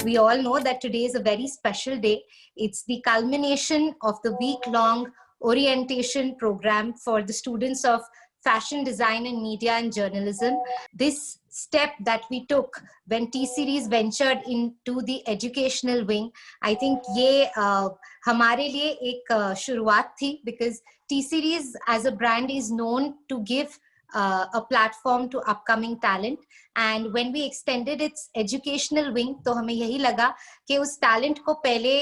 we all know that today is a very special day. It's the culmination of the week-long orientation program for the students of fashion design and media and journalism. This step that we took when T-Series ventured into the educational wing, I think ये हमारे लिए एक शुरुआत थी, because T-Series as a brand is known to give a platform to upcoming talent, and when we extended its educational wing, तो हमें यही लगा कि उस talent को पहले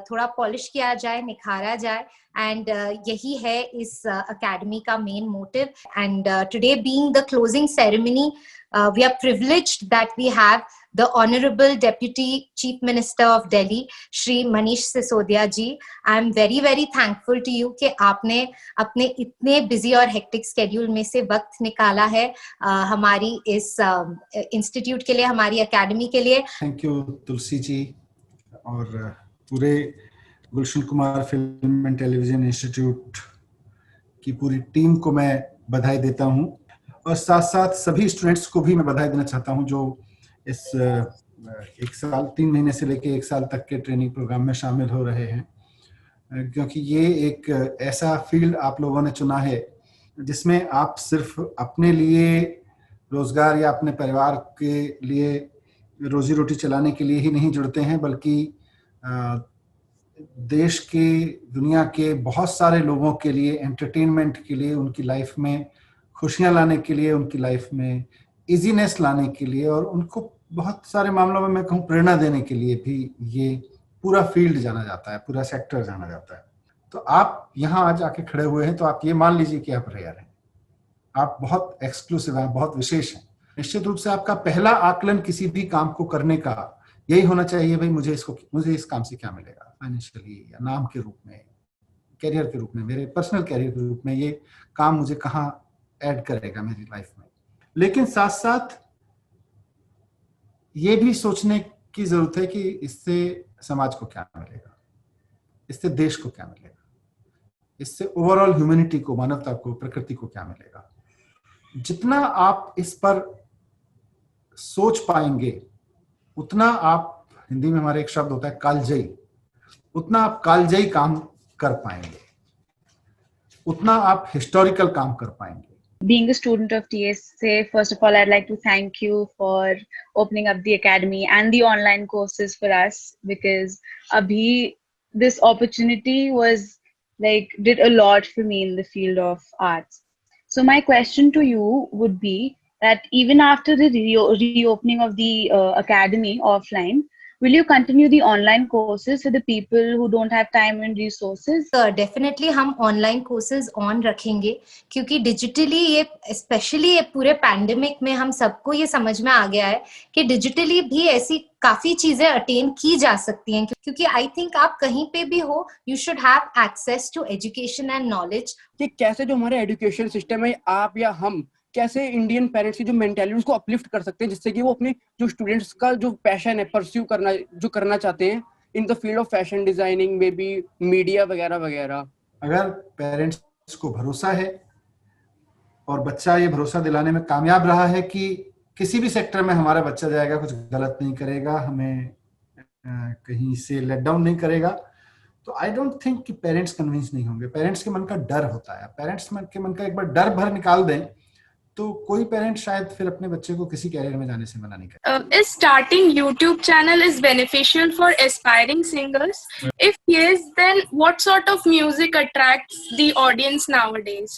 थोड़ा polish किया जाए, निखारा जाए, and यही है इस academy का main motive. And today being the closing ceremony, we are privileged that we have the Honorable Deputy Chief Minister of Delhi, Shri Manish Sisodia ji. I am very, very thankful to you कि आपने अपने इतने busy और hectic schedule में से वक्त निकाला है हमारी इस institute के लिए, हमारी academy के लिए. Thank you तुलसी जी और पूरे Gulshan Kumar film and television institute की पूरी टीम को मैं बधाई देता हूं, और साथ साथ सभी स्टूडेंट्स को भी मैं बधाई देना चाहता हूं जो इस 1 साल 3 महीने से लेकर 1 साल तक के ट्रेनिंग प्रोग्राम में शामिल हो रहे हैं, क्योंकि ये एक ऐसा फील्ड आप लोगों ने चुना है जिसमें आप सिर्फ अपने लिए रोजगार या अपने परिवार के लिए रोजी रोटी चलाने के लिए ही नहीं जुड़ते हैं, बल्कि देश के, दुनिया के बहुत सारे लोगों के लिए, एंटरटेनमेंट के लिए, उनकी लाइफ में खुशियां लाने के लिए, उनकी लाइफ में इजीनेस लाने के लिए, और उनको बहुत सारे मामलों में मैं कहूँ प्रेरणा देने के लिए भी ये पूरा फील्ड जाना जाता है, पूरा सेक्टर जाना जाता है. तो आप यहाँ आज आके खड़े हुए हैं तो आप ये मान लीजिए कि आप रेयर हैं, आप बहुत एक्सक्लूसिव हैं, बहुत विशेष हैं. निश्चित रूप से आपका पहला आकलन किसी भी काम को करने का यही होना चाहिए, भाई मुझे इस काम से क्या मिलेगा फाइनेंशियली, या नाम के रूप में, कैरियर के रूप में, मेरे पर्सनल कैरियर के रूप में, ये काम मुझे कहाँ ऐड करेगा मेरी लाइफ में. लेकिन साथ साथ ये भी सोचने की जरूरत है कि इससे समाज को क्या मिलेगा, इससे देश को क्या मिलेगा, इससे ओवरऑल ह्यूमैनिटी को, मानवता को, प्रकृति को क्या मिलेगा. जितना आप इस पर सोच पाएंगे उतना आप, हिंदी में हमारे एक शब्द होता है कालजयी, उतना आप कालजयी काम कर पाएंगे, उतना आप हिस्टोरिकल काम कर पाएंगे. Being a student of TSA, first of all, I'd like to thank you for opening up the academy and the online courses for us, because abhi this opportunity was did a lot for me in the field of arts. So my question to you would be that even after the reopening of the academy offline, will you continue the online courses for the people who don't have time and resources? Definitely हम online courses on रखेंगे, क्योंकि digitally ये especially ये पूरे pandemic में हम सबको ये समझ में आ गया है कि digitally भी ऐसी काफी चीजें attain की जा सकती हैं, क्योंकि I think आप कहीं पे भी हो, you should have access to education and knowledge. कि कैसे जो हमारे education system है, आप या हम कैसे इंडियन पेरेंट्स की जो मेंटालिटी उसको अपलिफ्ट कर सकते हैं, जिससे कि वो अपने जो स्टूडेंट्स का जो पैशन है परस्यू करना, जो करना चाहते हैं in the field of fashion designing में भी, मीडिया वगैरह वगैरह. अगर पेरेंट्स को भरोसा है और बच्चा ये भरोसा दिलाने में कामयाब रहा है कि किसी भी सेक्टर में हमारा बच्चा जाएगा, कुछ गलत नहीं करेगा, हमें कहीं से लेट डाउन नहीं करेगा, तो आई डोंट थिंक कि पेरेंट्स कन्विंस नहीं होंगे. पेरेंट्स के मन का डर होता है, पेरेंट्स के मन का एक बार डर भर निकाल दें तो कोई पेरेंट शायद फिर अपने बच्चे को किसी कैरियर में जाने से मना नहीं करे. Is starting YouTube channel is beneficial for aspiring singers? If yes, then what sort of music attracts the audience nowadays?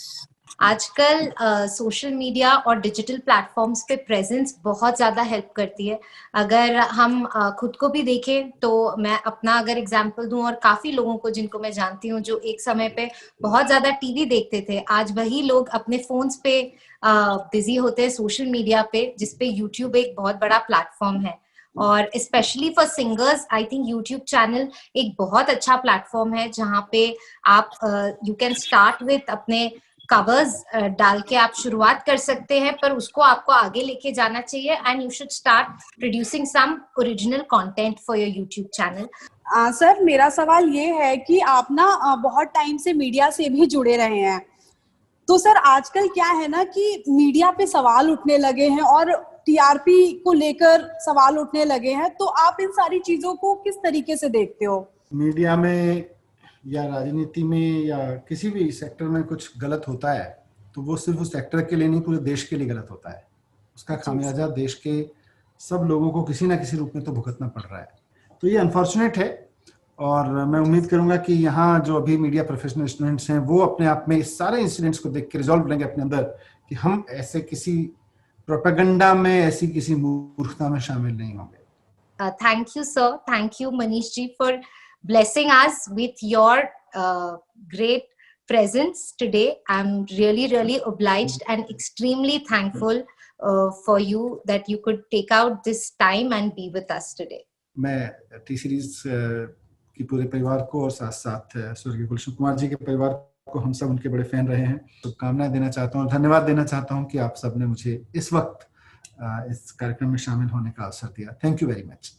आजकल सोशल मीडिया और डिजिटल प्लेटफॉर्म्स पे प्रेजेंस बहुत ज़्यादा हेल्प करती है. अगर हम खुद को भी देखें तो मैं अपना अगर एग्जांपल दूं, और काफ़ी लोगों को जिनको मैं जानती हूं जो एक समय पे बहुत ज़्यादा टीवी देखते थे, आज वही लोग अपने फोन्स पे बिजी होते हैं सोशल मीडिया पे, जिसपे यूट्यूब एक बहुत बड़ा प्लेटफॉर्म है. और specially for singers I think YouTube channel एक बहुत अच्छा प्लेटफॉर्म है, जहाँ पे आप यू कैन स्टार्ट विथ अपने कवर्स डाल के आप शुरुआत कर सकते हैं, पर उसको आपको आगे लेके जाना चाहिए, and you should start producing some original content for your YouTube channel. Sir, मेरा सवाल ये है कि आप ना बहुत टाइम से मीडिया से भी जुड़े रहे हैं, तो सर आजकल क्या है ना कि मीडिया पे सवाल उठने लगे हैं और टीआरपी को लेकर सवाल उठने लगे हैं, तो आप इन सारी चीजों को किस तरीके से देखते हो? मीडिया में या राजनीति में या किसी भी सेक्टर में कुछ गलत होता है तो वो सिर्फ उस सेक्टर के लिए नहीं, पूरे देश के लिए गलत होता है। उसका खामियाजा देश के सब लोगों को किसी ना किसी रूप में तो भुगतना पड़ रहा है। तो ये अनफॉर्चुनेट है और मैं उम्मीद करूंगा कि यहाँ जो अभी मीडिया प्रोफेशनल स्टूडेंट्स हैं वो अपने आप में इस सारे इंसिडेंट्स को देख के रिजॉल्व करेंगे अपने अंदर कि हम ऐसे किसी प्रोपेगेंडा में, ऐसी किसी मूर्खता में शामिल नहीं होंगे। Thank you, sir. Thank you, Manish ji, for blessing us with your great presence today. I'm really, really obliged and extremely thankful for you that you could take out this time and be with us today. मैं T series की पूरे परिवार को और साथ साथ स्वर्गीय गुलशन कुमार जी के परिवार को, हम सब उनके बड़े फैन रहे हैं, शुभकामनाएं देना चाहता हूँ, धन्यवाद देना चाहता हूँ कि आप सब ने मुझे इस वक्त इस कार्यक्रम में शामिल होने का अवसर दिया। Thank you very much.